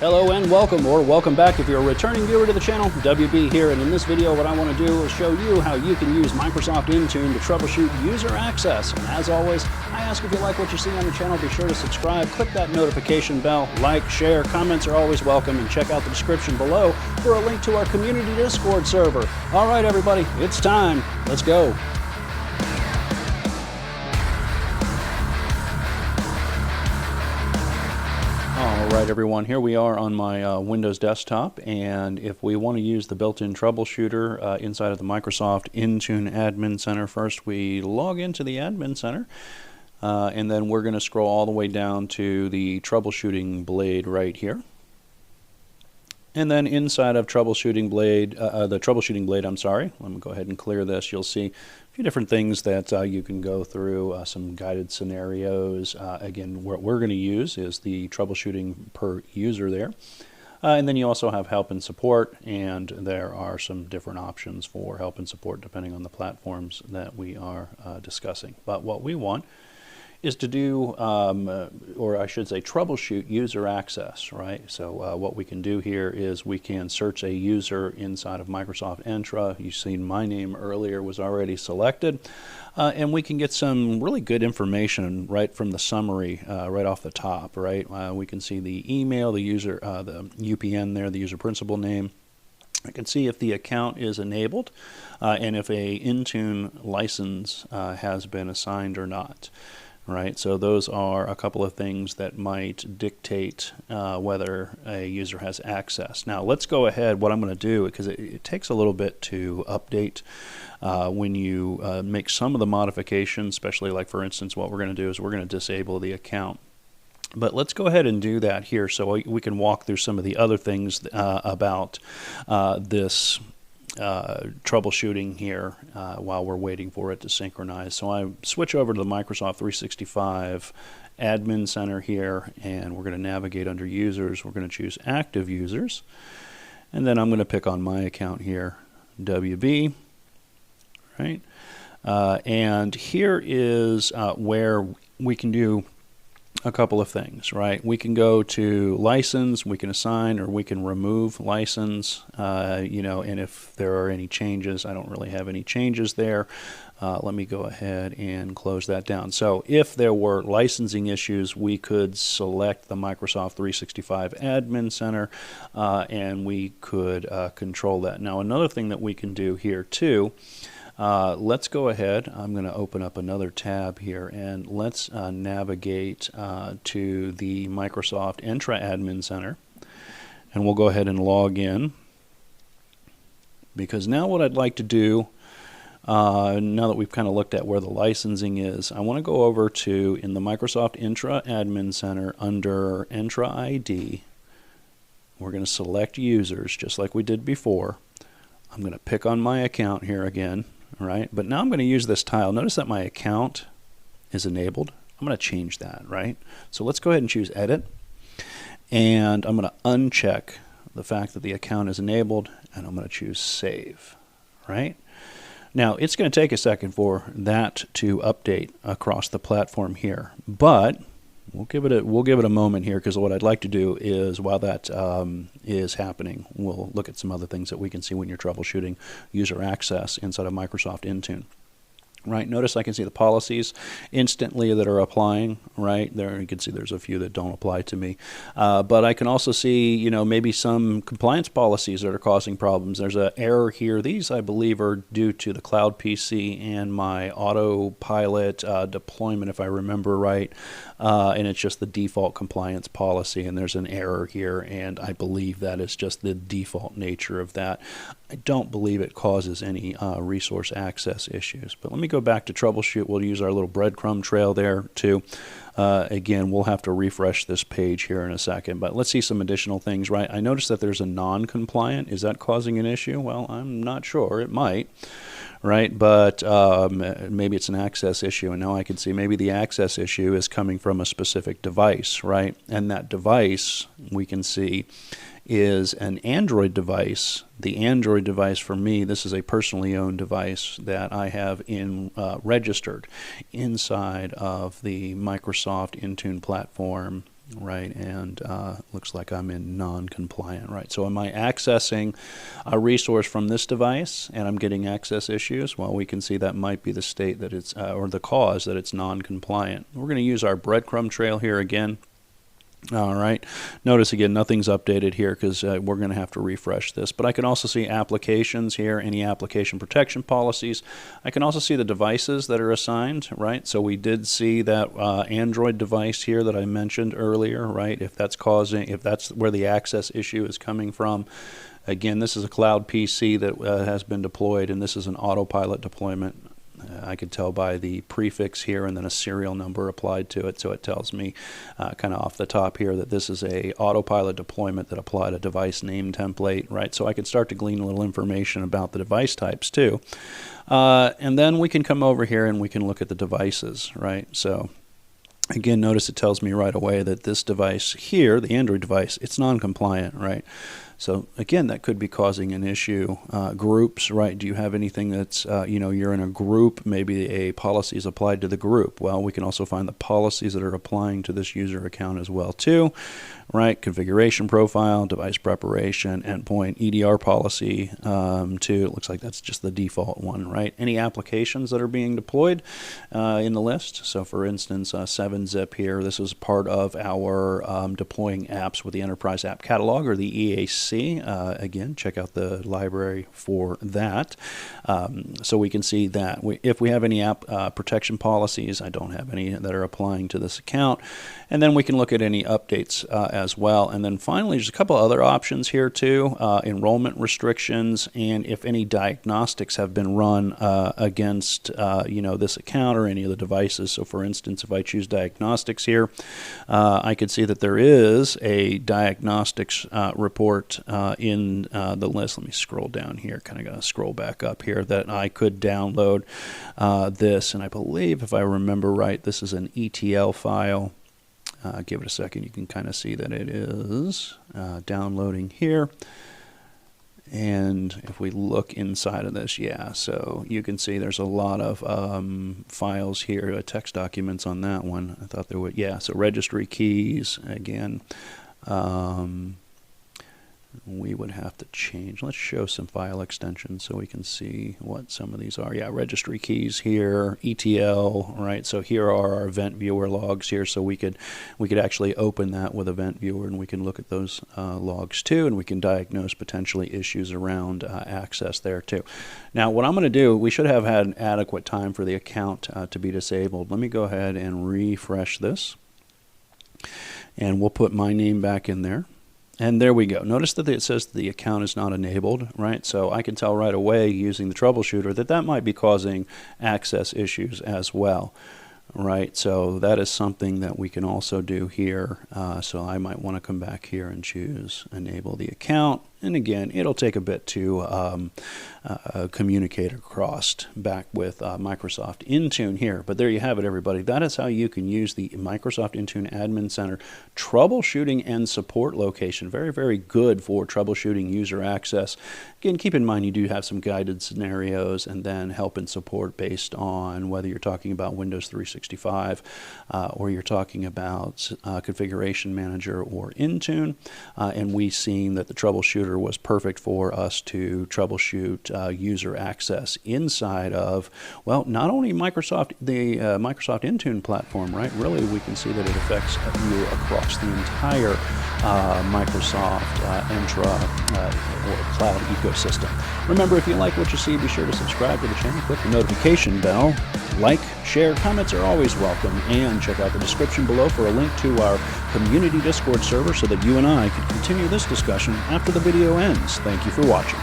Hello and welcome, or welcome back if you're a returning viewer to the channel. WB here, and in this video what I want to do is show you how you can use Microsoft Intune to troubleshoot user access. And as always, I ask if you like what you see on the channel, be sure to subscribe, click that notification bell, like, share, comments are always welcome, and check out the description below for a link to our community Discord server. Alright everybody, it's time. Let's go. Alright everyone, here we are on my Windows desktop, and if we want to use the built-in troubleshooter inside of the Microsoft Intune Admin Center, first we log into the Admin Center, and then we're going to scroll all the way down to the troubleshooting blade right here. And then inside of troubleshooting blade, the troubleshooting blade, let me go ahead and clear this. You'll see a few different things that you can go through, some guided scenarios. Again, what we're going to use is the troubleshooting per user there. And then you also have help and support, and there are some different options for help and support depending on the platforms that we are discussing. But what we want is to do, or I should say, troubleshoot user access, right? So what we can do here is we can search a user inside of Microsoft Entra. You've seen my name earlier was already selected, and we can get some really good information right from the summary, right off the top, right? We can see the email, the user, the UPN there, the user principal name. I can see if the account is enabled and if a Intune license has been assigned or not. Right, so those are a couple of things that might dictate whether a user has access. Now let's go ahead, what I'm going to do, because it takes a little bit to update when you make some of the modifications, especially like for instance what we're going to do is we're going to disable the account. But let's go ahead and do that here so we can walk through some of the other things about this troubleshooting here while we're waiting for it to synchronize. So I switch over to the Microsoft 365 Admin Center here, and we're going to navigate under Users. We're going to choose Active Users, and then I'm going to pick on my account here, WB, right? And here is where we can do a couple of things, right? We can go to license, we can assign, or we can remove license, you know, and if there are any changes, I don't really have any changes there. Let me go ahead and close that down. So if there were licensing issues, we could select the Microsoft 365 Admin Center and we could control that. Now another thing that we can do here too, let's go ahead, I'm going to open up another tab here, and let's navigate to the Microsoft Entra Admin Center, and we'll go ahead and log in, because now what I'd like to do, now that we've kind of looked at where the licensing is, I want to go over to, in the Microsoft Entra Admin Center, under Entra ID, we're going to select users just like we did before. I'm going to pick on my account here again. Right, but now I'm going to use this tile. Notice that my account is enabled. I'm going to change that, right? So let's go ahead and choose Edit, and I'm going to uncheck the fact that the account is enabled, and I'm going to choose Save, right? Now it's going to take a second for that to update across the platform here, but we'll give it a moment here, because what I'd like to do is, while that is happening, we'll look at some other things that we can see when you're troubleshooting user access inside of Microsoft Intune. Right, notice I can see the policies instantly that are applying. Right there, you can see there's a few that don't apply to me, but I can also see, you know, maybe some compliance policies that are causing problems. There's an error here. These, I believe, are due to the Cloud PC and my autopilot deployment, if I remember right, and it's just the default compliance policy, and there's an error here, and I believe that is just the default nature of that. I don't believe it causes any resource access issues. But let me go back to troubleshoot. We'll use our little breadcrumb trail there too. Again, we'll have to refresh this page here in a second, but let's see some additional things, right? I noticed that there's a non-compliant. Is that causing an issue? Well, I'm not sure. It might, right? But maybe it's an access issue, and now I can see maybe the access issue is coming from a specific device, right? And that device, we can see, is an Android device. The Android device for me, this is a personally owned device that I have registered inside of the Microsoft Intune platform right, and looks like I'm in non-compliant, right? So am I accessing a resource from this device and I'm getting access issues? Well, we can see that might be the state that it's, or the cause that it's non-compliant. We're going to use our breadcrumb trail here again. All right, notice again nothing's updated here because we're going to have to refresh this, but I can also see applications here, any application protection policies. I can also see the devices that are assigned, right? So we did see that Android device here that I mentioned earlier, right? If that's where the access issue is coming from. Again, this is a cloud PC that has been deployed, and this is an autopilot deployment. I could tell by the prefix here and then a serial number applied to it, so it tells me kind of off the top here that this is a autopilot deployment that applied a device name template, right? So I could start to glean a little information about the device types too. And then we can come over here and we can look at the devices, right? So again, notice it tells me right away that this device here, the Android device, it's non-compliant, right? So again, that could be causing an issue. Groups, right? Do you have anything that's, you're in a group, maybe a policy is applied to the group? Well, we can also find the policies that are applying to this user account as well too, right? Configuration profile, device preparation, endpoint, EDR policy too. It looks like that's just the default one, right? Any applications that are being deployed in the list. So for instance, 7-zip here, this is part of our deploying apps with the Enterprise App Catalog, or the EAC. Again, check out the library for that. So we can see that if we have any app protection policies, I don't have any that are applying to this account. And then we can look at any updates as well. And then finally, there's a couple other options here too, enrollment restrictions, and if any diagnostics have been run against this account or any of the devices. So for instance, if I choose diagnostics here, I could see that there is a diagnostics report in the list. Let me scroll down here, kind of going to scroll back up here, that I could download this, and I believe, if I remember right, this is an ETL file. Give it a second, you can kind of see that it is downloading here. And if we look inside of this, yeah, so you can see there's a lot of files here, text documents on that one. I thought there would, yeah, so registry keys, again, we would have to change. Let's show some file extensions so we can see what some of these are. Yeah, registry keys here, ETL, right? So here are our event viewer logs here. So we could actually open that with Event Viewer, and we can look at those logs too, and we can diagnose potentially issues around access there too. Now, what I'm going to do, we should have had adequate time for the account to be disabled. Let me go ahead and refresh this, and we'll put my name back in there. And there we go. Notice that it says the account is not enabled, right? So I can tell right away using the troubleshooter that that might be causing access issues as well, right? So that is something that we can also do here. So I might want to come back here and choose enable the account. And again, it'll take a bit to communicate across back with Microsoft Intune here. But there you have it, everybody. That is how you can use the Microsoft Intune Admin Center troubleshooting and support location. Very, very good for troubleshooting user access. Again, keep in mind you do have some guided scenarios and then help and support based on whether you're talking about Windows 365 or you're talking about Configuration Manager or Intune. And we've seen that the troubleshooter was perfect for us to troubleshoot user access inside of, well, not only the Microsoft Intune platform, right? Really, we can see that it affects you across the entire Microsoft Entra or cloud ecosystem. Remember, if you like what you see, be sure to subscribe to the channel, click the notification bell, like, share, comments are always welcome, and check out the description below for a link to our community Discord server so that you and I can continue this discussion after the video ends. Thank you for watching.